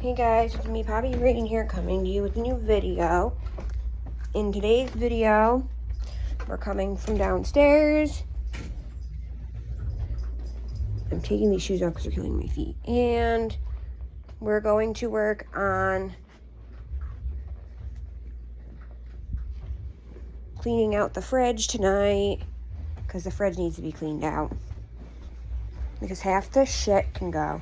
Hey guys, it's me, Poppy Reading here, coming to you with a new video. In today's video, we're coming from downstairs. I'm taking these shoes off because they're killing my feet. And we're going to work on cleaning out the fridge tonight because the fridge needs to be cleaned out. Because half the shit can go.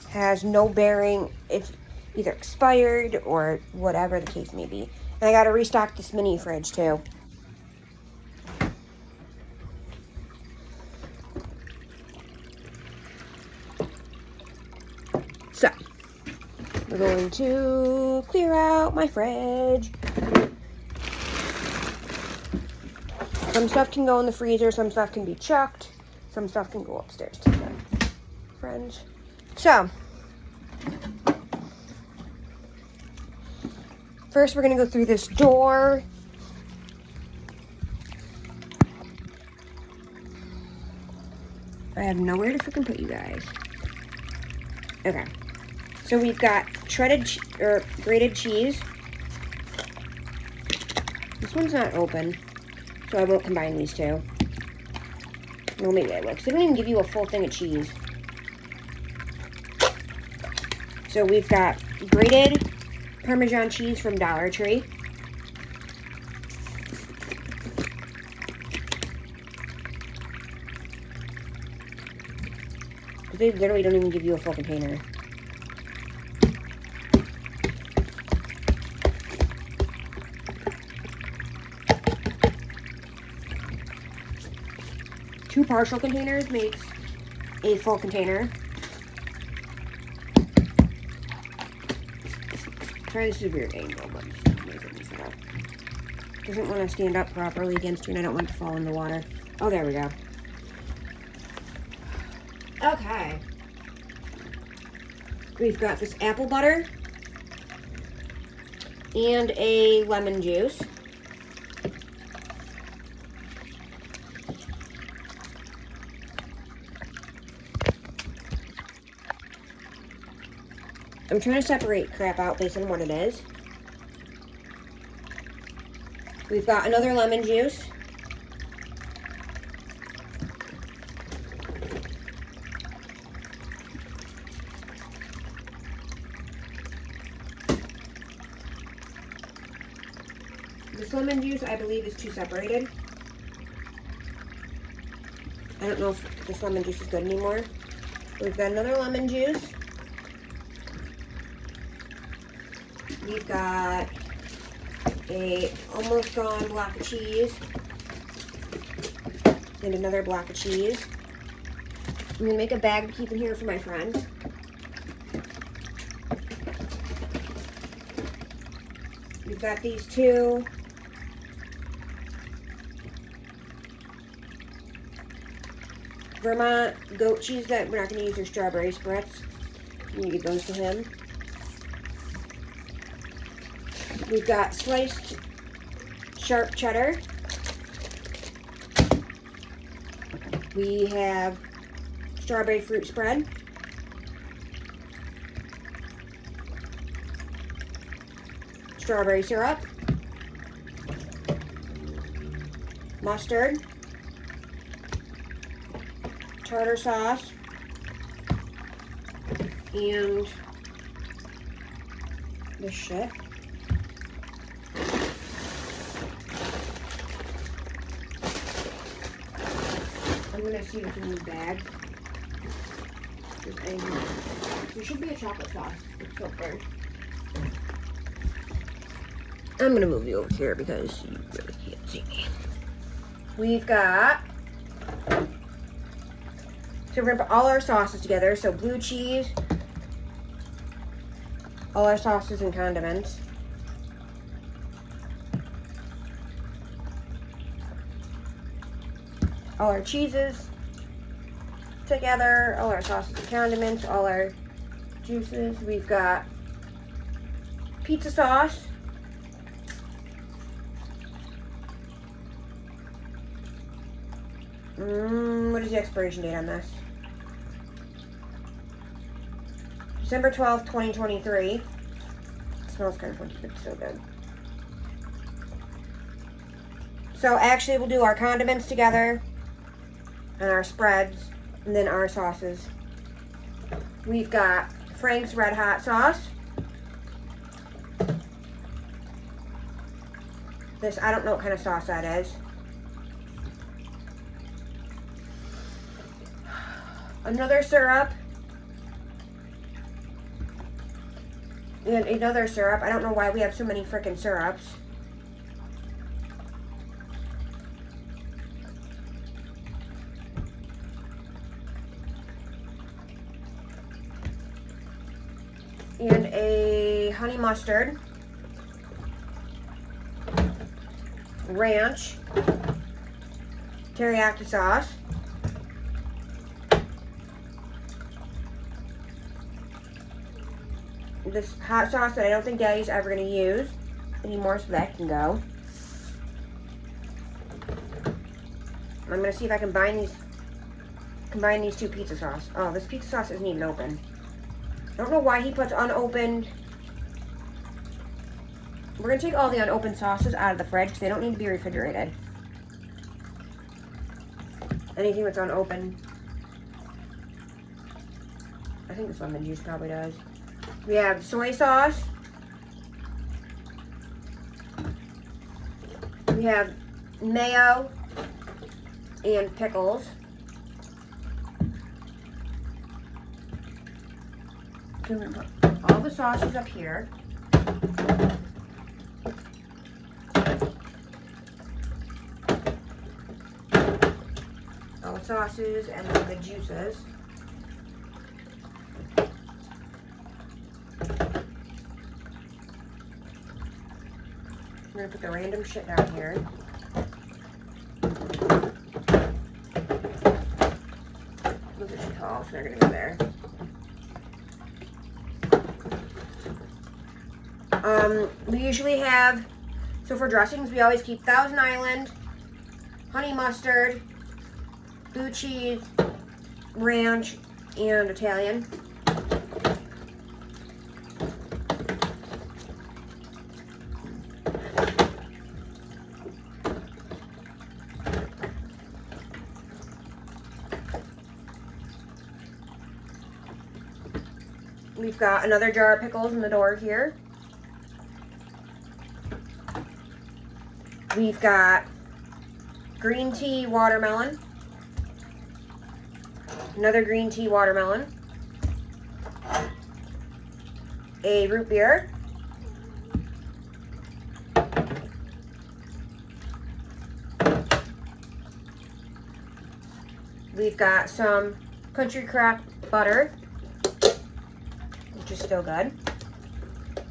Has no bearing, it's either expired or whatever the case may be. And I gotta restock this mini fridge too. So, we're going to clear out my fridge. Some stuff can go in the freezer, some stuff can be chucked, some stuff can go upstairs to the fridge. So, first we're going to go through this door. I have nowhere to freaking put you guys. Okay. So we've got grated cheese. This one's not open, so I won't combine these two. Well, maybe I will, because they don't even give you a full thing of cheese. So we've got grated Parmesan cheese from Dollar Tree. They literally don't even give you a full container. Two partial containers makes a full container. Sorry, this is a weird angle, but doesn't want to stand up properly against you, and I don't want it to fall in the water. Oh, there we go. Okay. We've got this apple butter and a lemon juice. I'm trying to separate crap out based on what it is. We've got another lemon juice. This lemon juice, I believe, is two separated. I don't know if this lemon juice is good anymore. We've got another lemon juice. We've got a almost gone block of cheese and another block of cheese. I'm gonna make a bag to keep in here for my friend. We've got these two. Vermont goat cheese that we're not gonna use, their strawberry spritz. I'm gonna give those to him. We've got sliced sharp cheddar. We have strawberry fruit spread. Strawberry syrup. Mustard. Tartar sauce. And this shit. I'm gonna see what's in this bag. There should be a chocolate sauce. It's so fair. I'm gonna move you over here because you really can't see me. We've got, so we're gonna put all our sauces together. So blue cheese, all our sauces and condiments. All our cheeses together, all our sauces and condiments, all our juices. We've got pizza sauce, What is the expiration date on this? December 12th, 2023. It smells kind of funky, but it's so good. So actually we'll do our condiments together and our spreads and then our sauces. We've got Frank's Red Hot sauce. This, I don't know what kind of sauce that is. Another syrup. And another syrup. I don't know why we have so many freaking syrups. And a honey mustard. Ranch. Teriyaki sauce. This hot sauce that I don't think Daddy's ever going to use anymore, so that can go. I'm going to see if I can combine these two pizza sauce. Oh, this pizza sauce isn't even open. I don't know why he puts unopened. We're going to take all the unopened sauces out of the fridge because they don't need to be refrigerated. Anything that's unopened. I think this lemon juice probably does. We have soy sauce. We have mayo and pickles. So we're going to put all the sauces up here. All the sauces and then the juices. We're gonna put the random shit down here. Those are too tall, so they're gonna go there. We usually have, so for dressings, we always keep Thousand Island, honey mustard, blue cheese, ranch, and Italian. We've got another jar of pickles in the door here. We've got green tea watermelon. Another green tea watermelon. A root beer. We've got some country crock butter, which is still good.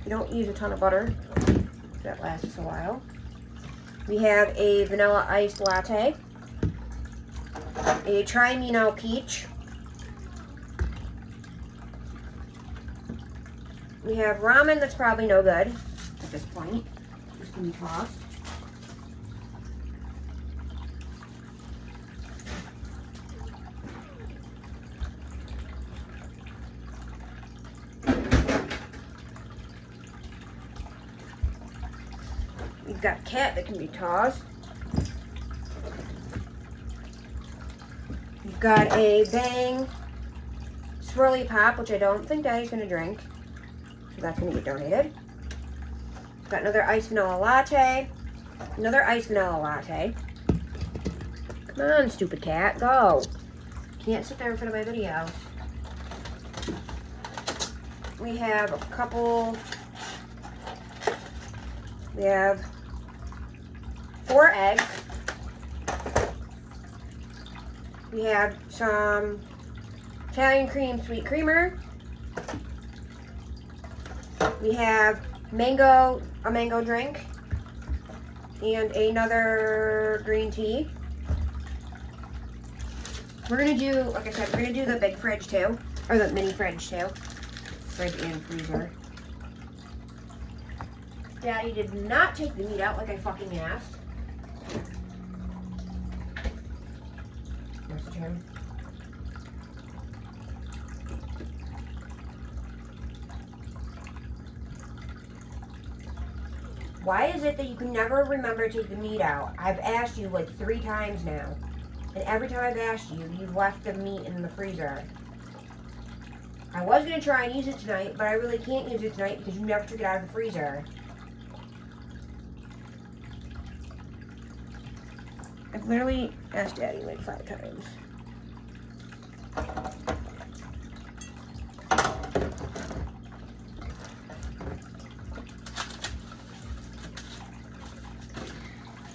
You don't use a ton of butter. That lasts a while. We have a vanilla iced latte. A Try Me Now peach. We have ramen that's probably no good at this point. Just gonna be tossed. We've got cat that can be tossed. We've got a Bang swirly pop, which I don't think Daddy's gonna drink. So that's gonna get donated. We've got another iced vanilla latte. Another iced vanilla latte. Come on, stupid cat, go. Can't sit there in front of my video. We have a couple. We have 4 eggs. We have some Italian cream sweet creamer. We have a mango drink, and another green tea. We're gonna do, like I said, we're gonna do the big fridge too, or the mini fridge too. Fridge and freezer. Daddy did not take the meat out like I fucking asked. Where's the trim? Why is it that you can never remember to take the meat out? I've asked you like 3 times now. And every time I've asked you, you've left the meat in the freezer. I was going to try and use it tonight, but I really can't use it tonight because you never took it out of the freezer. I've literally asked Daddy like 5 times.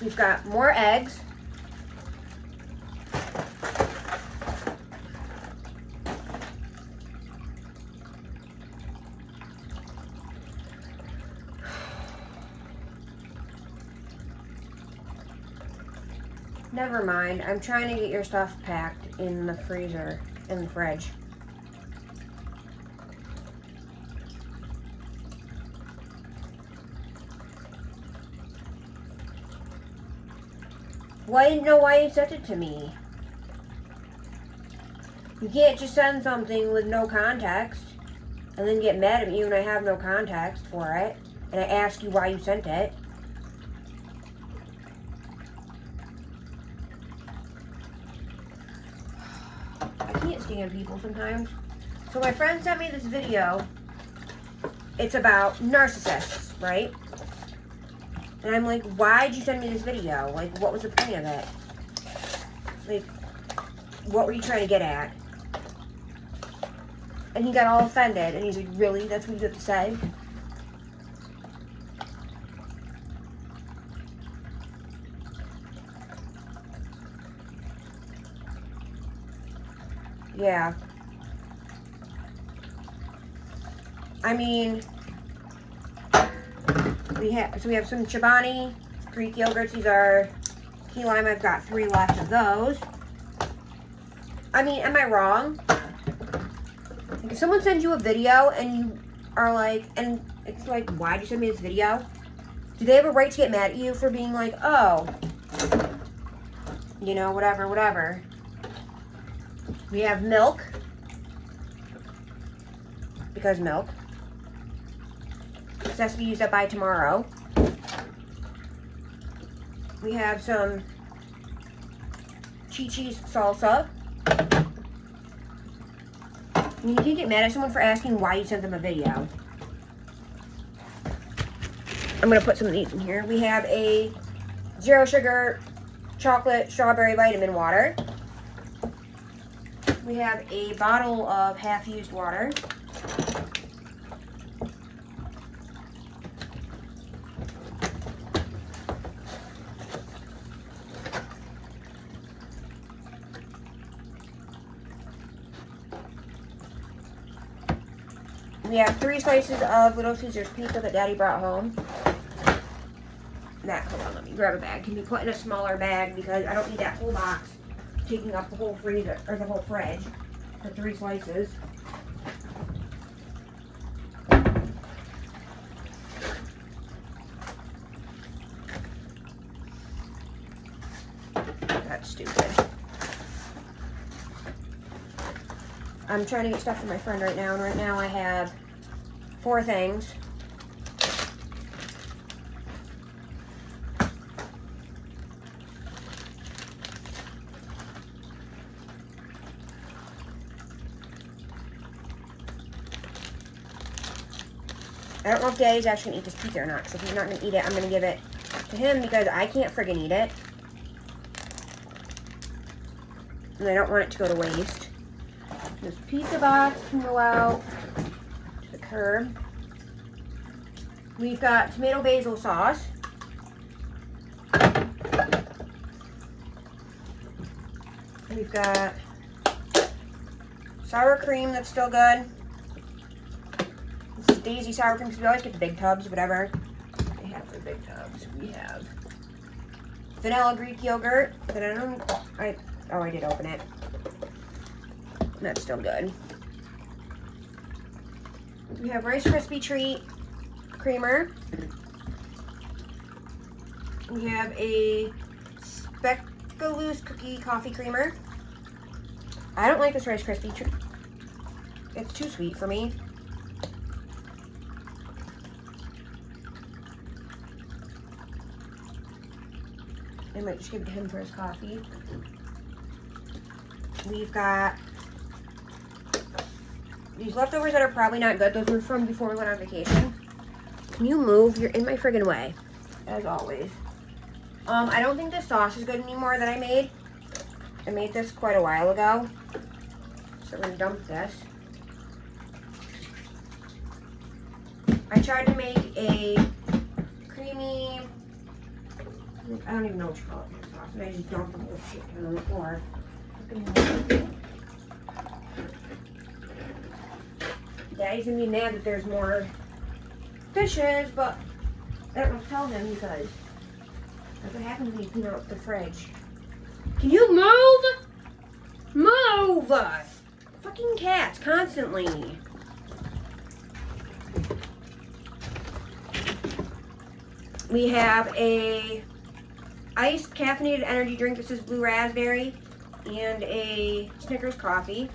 We've got more eggs. Never mind. I'm trying to get your stuff packed in the freezer, in the fridge. Well, I didn't know why you sent it to me. You can't just send something with no context and then get mad at me when I have no context for it and I ask you why you sent it. I can't stand people sometimes. So my friend sent me this video. It's about narcissists, right? And I'm like, why'd you send me this video? Like, what was the point of it? Like, what were you trying to get at? And he got all offended. And he's like, really? That's what you have to say? Yeah. I mean... we have some Chobani Greek yogurts. These are key lime. I've got 3 left of those. I mean, am I wrong? Like if someone sends you a video and you are like, and it's like, why'd you send me this video? Do they have a right to get mad at you for being like, oh, you know, whatever, whatever. We have milk. Because milk. This has to be used up by tomorrow. We have some Chickpeas salsa. I mean, you can't get mad at someone for asking why you sent them a video. I'm going to put some of these in here. We have a 0 sugar chocolate strawberry vitamin water. We have a bottle of half-used water. We have 3 slices of Little Caesars pizza that Daddy brought home. That, hold on, let me grab a bag. Can be put in a smaller bag because I don't need that whole box taking up the whole freezer, or the whole fridge for 3 slices. That's stupid. I'm trying to get stuff for my friend right now, and right now I have 4 things. I don't know if Daddy's actually going to eat this pizza or not, because if he's not going to eat it, I'm going to give it to him because I can't friggin' eat it. And I don't want it to go to waste. This pizza box can go out to the curb. We've got tomato basil sauce. We've got sour cream that's still good. This is Daisy sour cream because we always get the big tubs, whatever they have for big tubs. We have vanilla Greek yogurt that I did open it. That's still good. We have Rice Krispie Treat creamer. We have a Speculoos cookie coffee creamer. I don't like this Rice Krispie Treat. It's too sweet for me. I might just give it to him for his coffee. We've got these leftovers that are probably not good. Those were from before we went on vacation. Can you move? You're in my friggin' way, as always. I don't think this sauce is good anymore that I made. I made this quite a while ago. So we're gonna dump this. I tried to make a creamy, I don't even know what you call it, sauce, and I just dumped the whole shit on the floor. Daddy's gonna be mad that there's more dishes, but I don't know what to tell him because that's what happens when you clean out the fridge. Can you move? Move! Fucking cats, constantly. We have a iced caffeinated energy drink. This is blue raspberry and a Snickers coffee.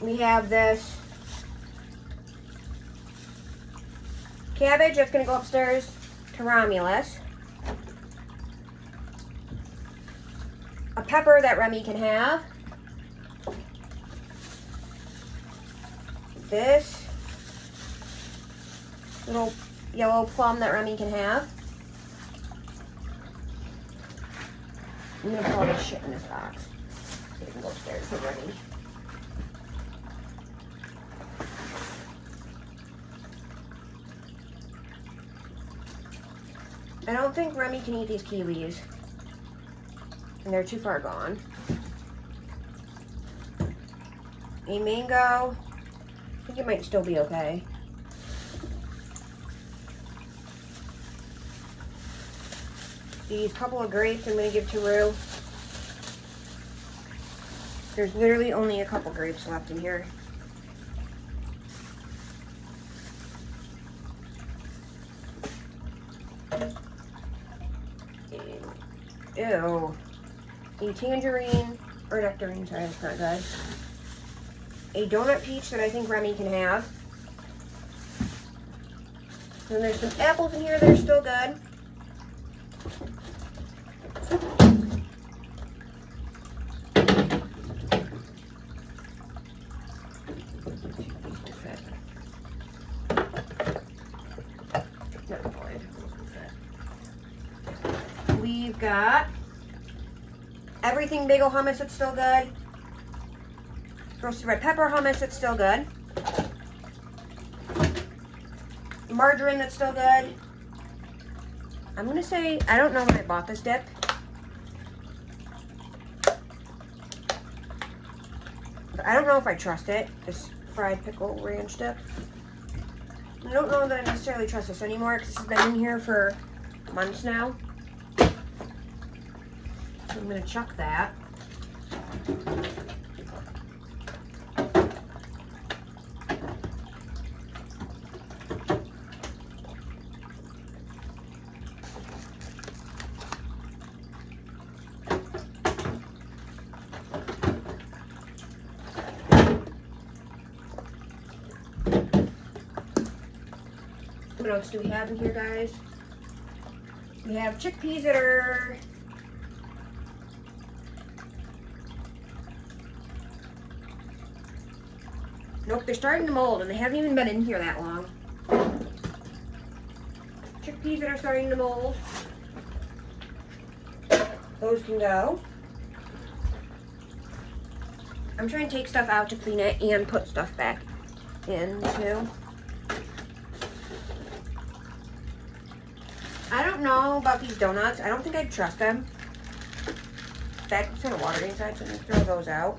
We have this cabbage that's going to go upstairs to Romulus. A pepper that Remy can have. This little yellow plum that Remy can have. I'm going to put all this shit in this box. So it can go upstairs for Remy. I don't think Remy can eat these kiwis. And they're too far gone. A mango. I think it might still be okay. These couple of grapes I'm going to give to Rue. There's literally only a couple grapes left in here. Ew. A tangerine, or nectarine, sorry, that's not good. A donut peach that I think Remy can have. And there's some apples in here that are still good. We've got everything bagel hummus that's still good. Roasted red pepper hummus that's still good. Margarine that's still good. I'm gonna say, I don't know when I bought this dip. But I don't know if I trust it, this fried pickle ranch dip. I don't know that I necessarily trust this anymore because this has been in here for months now. I'm going to chuck that. What else do we have in here, guys? We have chickpeas that are nope, they're starting to mold and they haven't even been in here that long. Chickpeas that are starting to mold. Those can go. I'm trying to take stuff out to clean it and put stuff back in too. I don't know about these donuts. I don't think I'd trust them. That's kind of watery inside, so I'm going to throw those out.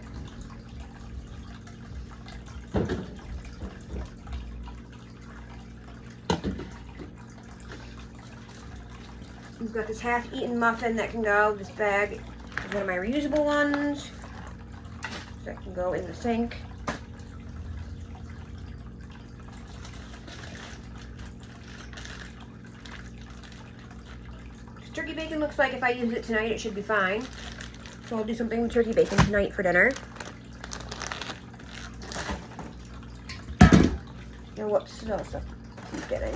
We've got this half-eaten muffin that can go. This bag is one of my reusable ones. That can go in the sink. Turkey bacon looks like if I use it tonight, it should be fine. So I'll do something with turkey bacon tonight for dinner. Or what snow stuff he's getting.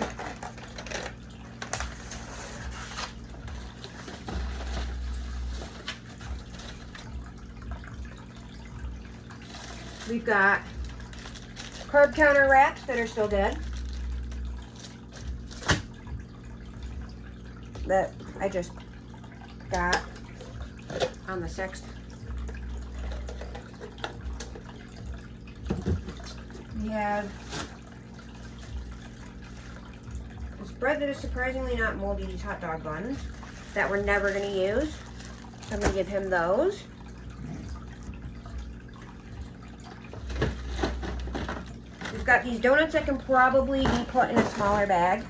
We've got carb counter wraps that are still good. That I just got on the 6th. We have this bread that is surprisingly not moldy, these hot dog buns that we're never going to use. So I'm going to give him those. We've got these donuts that can probably be put in a smaller bag.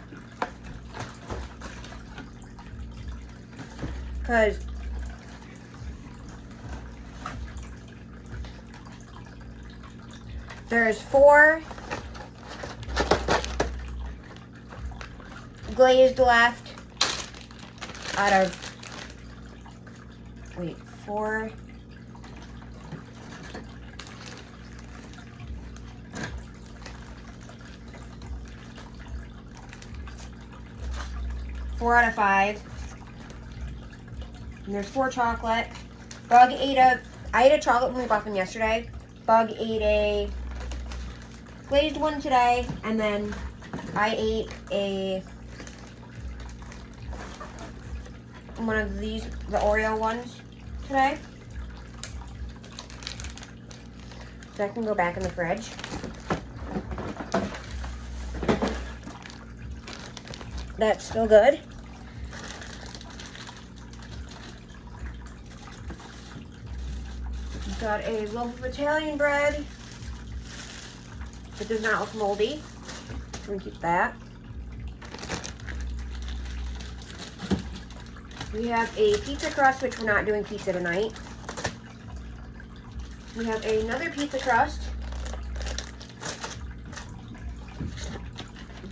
Because there's 4 glazed left out of, wait, 4. Four out of 5. And there's 4 chocolate. Bug ate I ate a chocolate when we bought them yesterday. Bug ate a glazed one today, and then I ate one of these, the Oreo ones today. So that can go back in the fridge. That's still good. We've got a loaf of Italian bread. It does not look moldy. We're gonna keep that. We have a pizza crust, which we're not doing pizza tonight. We have another pizza crust.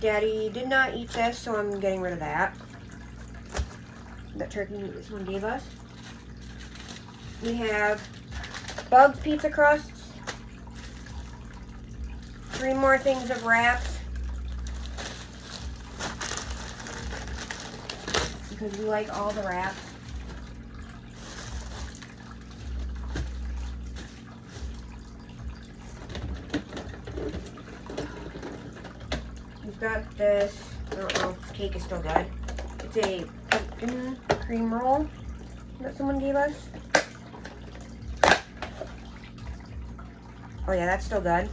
Daddy did not eat this, so I'm getting rid of that. That turkey meat this one gave us. We have Bug's pizza crusts. 3 more things of wraps. Because we like all the wraps. We've got this, I don't know if this cake is still good. It's a pumpkin cream roll that someone gave us. Oh yeah, that's still good.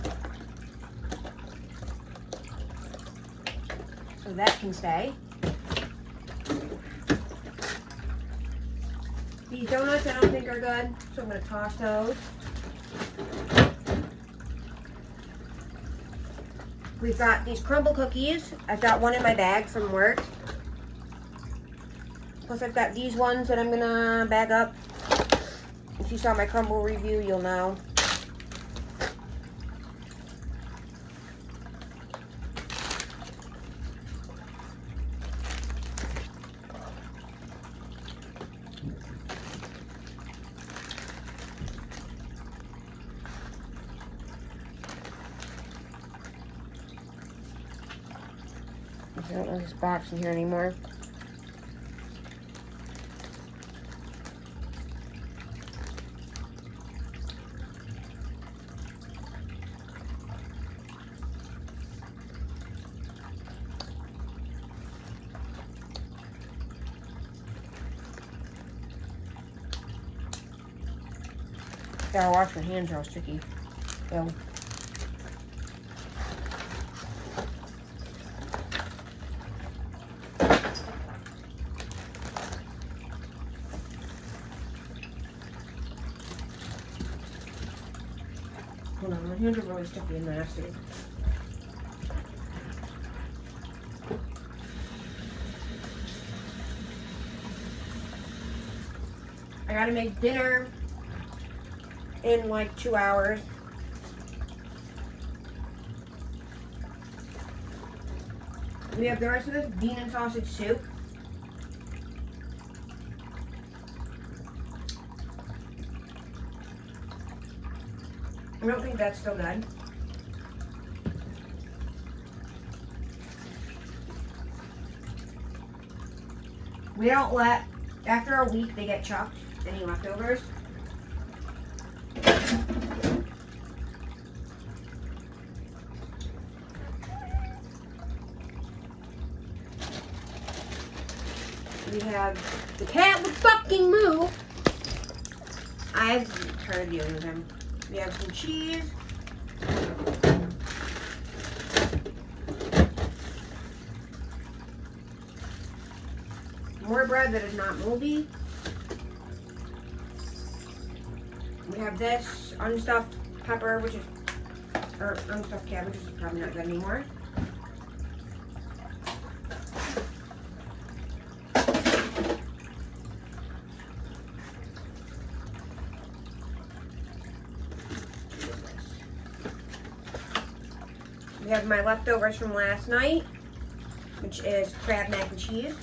So that can stay. These donuts I don't think are good, so I'm going to toss those. We've got these crumble cookies. I've got one in my bag from work. Plus I've got these ones that I'm going to bag up. If you saw my crumble review, you'll know. I don't know this box in here anymore. Gotta wash my hands, they're all sticky. So. Hold on, my hands are really sticky and nasty. I gotta make dinner in like 2 hours. We have the rest of this bean and sausage soup. I don't think that's still good. We don't let, after a week, they get chucked, any leftovers. We have the cat would fucking move. I'm tired of dealing with him. We have some cheese. More bread that is not moldy. We have this unstuffed pepper, which is, or unstuffed cabbage, which is probably not good anymore. We have my leftovers from last night, which is crab mac and cheese.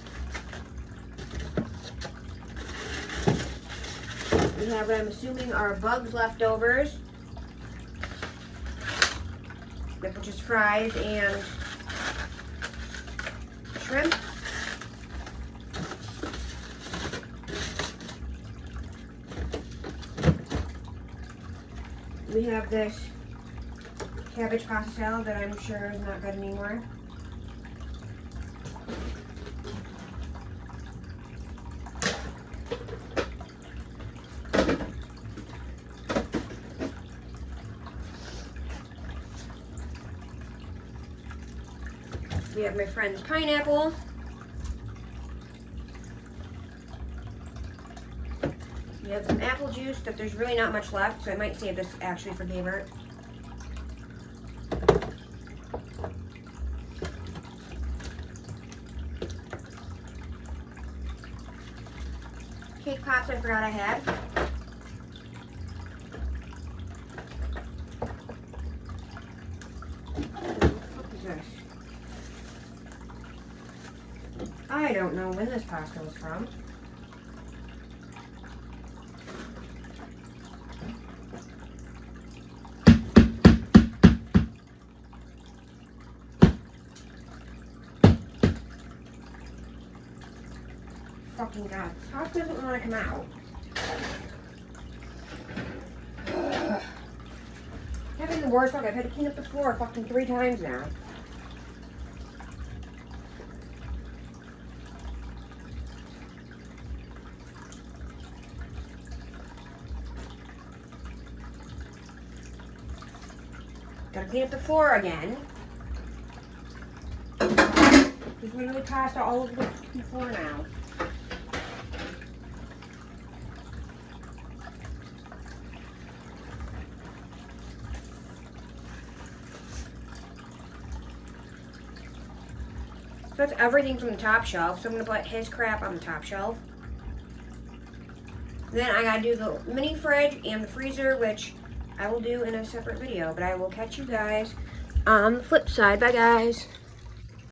We have what I'm assuming are Bugs leftovers, which is fries and shrimp. We have this cabbage pasta salad that I'm sure is not good anymore. We have my friend's pineapple. We have some apple juice that there's really not much left, so I might save this actually for Gaybert. Cake pops I forgot I had. What is this? I don't know when this pasta was from. Fucking God, pasta doesn't want to come out. Having the worst luck. I've had to clean up the floor fucking 3 times now. Gotta clean up the floor again. There's literally pasta all over the floor now. So that's everything from the top shelf. So I'm gonna put his crap on the top shelf. Then I gotta do the mini fridge and the freezer, which I will do in a separate video. But I will catch you guys on the flip side. Bye, guys.